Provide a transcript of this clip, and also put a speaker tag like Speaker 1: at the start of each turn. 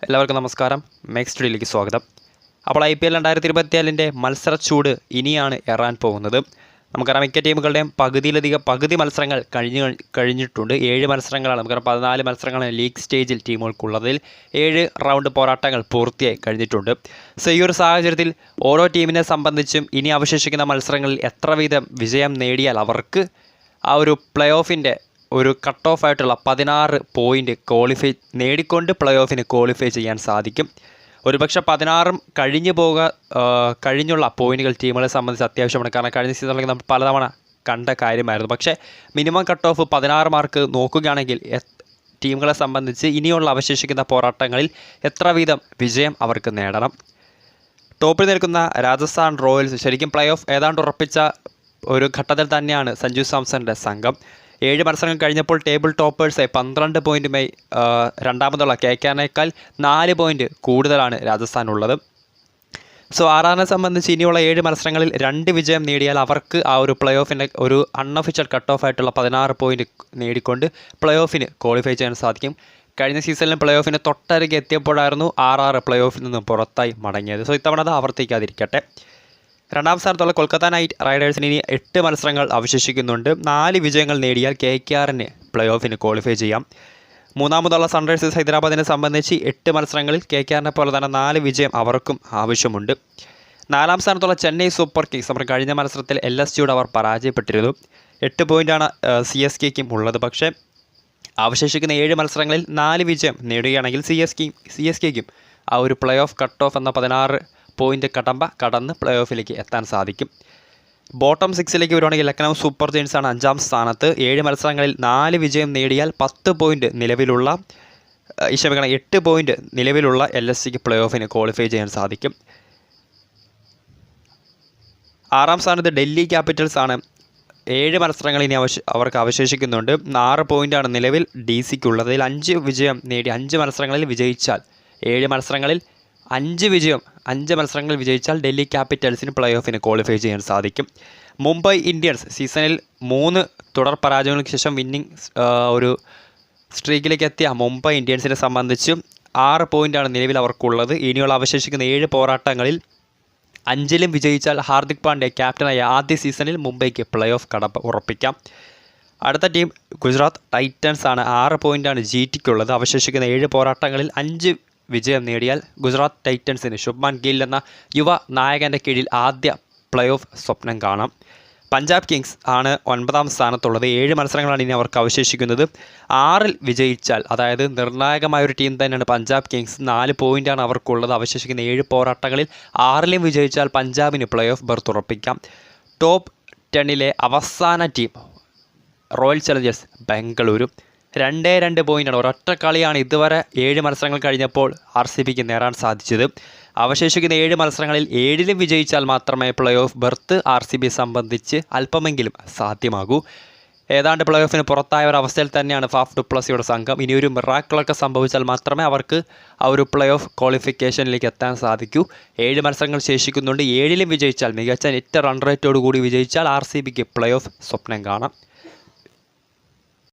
Speaker 1: എല്ലാവർക്കും നമസ്കാരം. മാക്സ് സ്റ്റുഡിയോയിലേക്ക് സ്വാഗതം. അപ്പോൾ IPL 2024 മത്സരച്ചൂട് ഇനിയാണ് ഏറാൻ പോകുന്നത്. നമുക്കറിയാം മിക്ക ടീമുകളുടെയും പകുതി മത്സരങ്ങൾ കഴിഞ്ഞിട്ടുണ്ട്. 7 മത്സരങ്ങളാണ്. നമുക്കറിയാം 14 മത്സരങ്ങളാണ് ലീഗ് സ്റ്റേജിൽ ടീമുകൾക്കുള്ളതിൽ 7 റൗണ്ട് പോരാട്ടങ്ങൾ പൂർത്തിയായി കഴിഞ്ഞിട്ടുണ്ട്. സോ ഈ ഒരു സാഹചര്യത്തിൽ ഓരോ ടീമിനെ സംബന്ധിച്ചും ഇനി അവശേഷിക്കുന്ന മത്സരങ്ങളിൽ എത്ര വീതം വിജയം നേടിയാൽ അവർക്ക് ആ ഒരു പ്ലേ ഓഫിൻ്റെ ഒരു കട്ട് ഓഫ് ആയിട്ടുള്ള 16 പോയിൻ്റ് നേടിക്കൊണ്ട് പ്ലേ ഓഫിന് ക്വാളിഫൈ ചെയ്യാൻ സാധിക്കും. ഒരുപക്ഷെ 16 കഴിഞ്ഞുള്ള പോയിന്റുകൾ ടീമുകളെ സംബന്ധിച്ച് അത്യാവശ്യമാണ്. കാരണം കഴിഞ്ഞ സീസണിലേക്ക് നമ്മൾ പലതവണ കണ്ട കാര്യമായിരുന്നു. പക്ഷേ മിനിമം കട്ട് ഓഫ് 16 മാർക്ക് നോക്കുകയാണെങ്കിൽ ടീമുകളെ സംബന്ധിച്ച് ഇനിയുള്ള അവശേഷിക്കുന്ന പോരാട്ടങ്ങളിൽ എത്ര വീതം വിജയം അവർക്ക് നേടണം. ടോപ്പിൽ നിൽക്കുന്ന രാജസ്ഥാൻ റോയൽസ് ശരിക്കും പ്ലേ ഓഫ് ഏതാണ്ട് ഉറപ്പിച്ച ഒരു ഘട്ടത്തിൽ തന്നെയാണ് സഞ്ജു സാംസന്റെ സംഘം. 7 മത്സരങ്ങൾ കഴിഞ്ഞപ്പോൾ ടേബിൾ ടോപ്പേഴ്സ് 12 പോയിൻറ്റുമായി രണ്ടാമതുള്ള KKRനേക്കാൾ 4 പോയിൻറ്റ് കൂടുതലാണ് രാജസ്ഥാനുള്ളത്. സോ ആറാറിനെ സംബന്ധിച്ച് ഇനിയുള്ള 7 മത്സരങ്ങളിൽ 2 വിജയം നേടിയാൽ അവർക്ക് ആ ഒരു പ്ലേ ഓഫിൻ്റെ ഒരു അൺഒഫീഷ്യൽ കട്ട് ഓഫ് ആയിട്ടുള്ള 16 പോയിൻറ്റ് നേടിക്കൊണ്ട് പ്ലേ ഓഫിന് ക്വാളിഫൈ ചെയ്യാൻ സാധിക്കും. കഴിഞ്ഞ സീസണിലും പ്ലേ ഓഫിന് തൊട്ടരികെ എത്തിയപ്പോഴായിരുന്നു ആർ പ്ലേ ഓഫിൽ നിന്ന് പുറത്തായി മടങ്ങിയത്. സോ ഇത്തവണ അത് ആവർത്തിക്കാതിരിക്കട്ടെ. രണ്ടാം സ്ഥാനത്തുള്ള കൊൽക്കത്ത നൈറ്റ് റൈഡേഴ്സിന് ഇനി 8 മത്സരങ്ങൾ അവശേഷിക്കുന്നുണ്ട്. 4 വിജയങ്ങൾ നേടിയാൽ KKRന് പ്ലേ ഓഫിന് ക്വാളിഫൈ ചെയ്യാം. മൂന്നാമതുള്ള സൺറൈസേഴ്സ് ഹൈദരാബാദിനെ സംബന്ധിച്ച് 8 മത്സരങ്ങളിൽ KKRനെ പോലെ തന്നെ 4 വിജയം അവർക്കും ആവശ്യമുണ്ട്. 4ാം സ്ഥാനത്തുള്ള ചെന്നൈ സൂപ്പർ കിങ്സ് അവർ കഴിഞ്ഞ മത്സരത്തിൽ LSGയോട് അവർ പരാജയപ്പെട്ടിരുന്നു. 8 പോയിൻ്റാണ് CSKയ്ക്കും ഉള്ളത്. പക്ഷേ അവശേഷിക്കുന്ന 7 മത്സരങ്ങളിൽ 4 വിജയം നേടുകയാണെങ്കിൽ CSKയ്ക്കും ആ ഒരു പ്ലേ ഓഫ് കട്ട് ഓഫ് എന്ന 16 പോയിൻ്റ് കടന്ന് പ്ലേ ഓഫിലേക്ക് എത്താൻ സാധിക്കും. ബോട്ടം 6ലേക്ക് വരുവാണെങ്കിൽ ലക്നൗ സൂപ്പർ ജയൻസാണ് 5ാം സ്ഥാനത്ത്. 7 മത്സരങ്ങളിൽ 4 വിജയം നേടിയാൽ 10 പോയിൻ്റ് നിലവിലുള്ള 8 പോയിൻ്റ് നിലവിലുള്ള LSGക്ക് പ്ലേ ഓഫിന് ക്വാളിഫൈ ചെയ്യാൻ സാധിക്കും. 6ാം സ്ഥാനത്ത് ഡൽഹി ക്യാപിറ്റൽസ് ആണ്. 7 മത്സരങ്ങൾ ഇനി അവർക്ക് അവശേഷിക്കുന്നുണ്ട്. 6 പോയിൻ്റാണ് നിലവിൽ DCക്കുള്ളത്. അതിൽ 5 വിജയം നേടി 5 മത്സരങ്ങളിൽ വിജയിച്ചാൽ 7 മത്സരങ്ങളിൽ 5 മത്സരങ്ങൾ വിജയിച്ചാൽ ഡൽഹി ക്യാപിറ്റൽസിന് പ്ലേ ഓഫിന് ക്വാളിഫൈ ചെയ്യാൻ സാധിക്കും. മുംബൈ ഇന്ത്യൻസ് സീസണിൽ 3 തുടർ പരാജയങ്ങൾക്ക് ശേഷം വിന്നിംഗ് ഒരു സ്ട്രീക്കിലേക്ക് എത്തിയ മുംബൈ ഇന്ത്യൻസിനെ സംബന്ധിച്ച് 6 പോയിൻ്റാണ് നിലവിൽ അവർക്കുള്ളത്. ഇനിയുള്ള അവശേഷിക്കുന്ന 7 പോരാട്ടങ്ങളിൽ 5ലും വിജയിച്ചാൽ ഹാർദിക് പാണ്ഡ്യ ക്യാപ്റ്റനായ ആദ്യ സീസണിൽ മുംബൈക്ക് പ്ലേ ഓഫ് ഉറപ്പിക്കാം. അടുത്ത ടീം ഗുജറാത്ത് ടൈറ്റൻസ് ആണ്. 6 പോയിൻ്റാണ് GTക്കുള്ളത്. അവശേഷിക്കുന്ന 7 പോരാട്ടങ്ങളിൽ 5 വിജയം നേടിയാൽ ഗുജറാത്ത് ടൈറ്റൻസിന് ശുഭ്മാൻ ഗിൽ എന്ന യുവ നായകൻ്റെ കീഴിൽ ആദ്യ പ്ലേ ഓഫ് സ്വപ്നം കാണാം. പഞ്ചാബ് കിങ്സ് ആണ് 9ാം സ്ഥാനത്തുള്ളത്. 7 മത്സരങ്ങളാണ് ഇനി അവർക്ക് അവശേഷിക്കുന്നത്. 6ൽ വിജയിച്ചാൽ, അതായത് നിർണായകമായൊരു ടീം തന്നെയാണ് പഞ്ചാബ് കിങ്സ്. 4 പോയിൻ്റാണ് അവർക്കുള്ളത്. അവശേഷിക്കുന്ന 7 പോരാട്ടങ്ങളിൽ 6ലും വിജയിച്ചാൽ പഞ്ചാബിന് പ്ലേ ഓഫ് ബർത്ത് ഉറപ്പിക്കാം. ടോപ്പ് 10ലെ അവസാന ടീം റോയൽ ചലഞ്ചേഴ്സ് ബംഗളൂരു. 2 പോയിൻ്റാണ്. ഒരൊറ്റ കളിയാണ് ഇതുവരെ 7 മത്സരങ്ങൾ കഴിഞ്ഞപ്പോൾ RCBക്ക് നേടാൻ സാധിച്ചത്. അവശേഷിക്കുന്ന 7 മത്സരങ്ങളിൽ 7ലും വിജയിച്ചാൽ മാത്രമേ പ്ലേ ഓഫ് ബർത്ത് RCB സംബന്ധിച്ച് അല്പമെങ്കിലും സാധ്യമാകൂ. ഏതാണ്ട് പ്ലേ ഓഫിന് പുറത്തായ ഒരു അവസ്ഥയിൽ തന്നെയാണ് ഫാഫ് ഡു പ്ലസിയുടെ സംഘം. ഇനിയൊരു മിറാക്കിളൊക്കെ സംഭവിച്ചാൽ മാത്രമേ അവർക്ക് ആ ഒരു പ്ലേ ഓഫ് ക്വാളിഫിക്കേഷനിലേക്ക് എത്താൻ സാധിക്കൂ. 7 മത്സരങ്ങൾ ശേഷിക്കുന്നുണ്ട്. 7ലും വിജയിച്ചാൽ, മികച്ച നെറ്റ് റൺ റേറ്റോട് കൂടി വിജയിച്ചാൽ RCBക്ക് പ്ലേ ഓഫ് സ്വപ്നം കാണാം.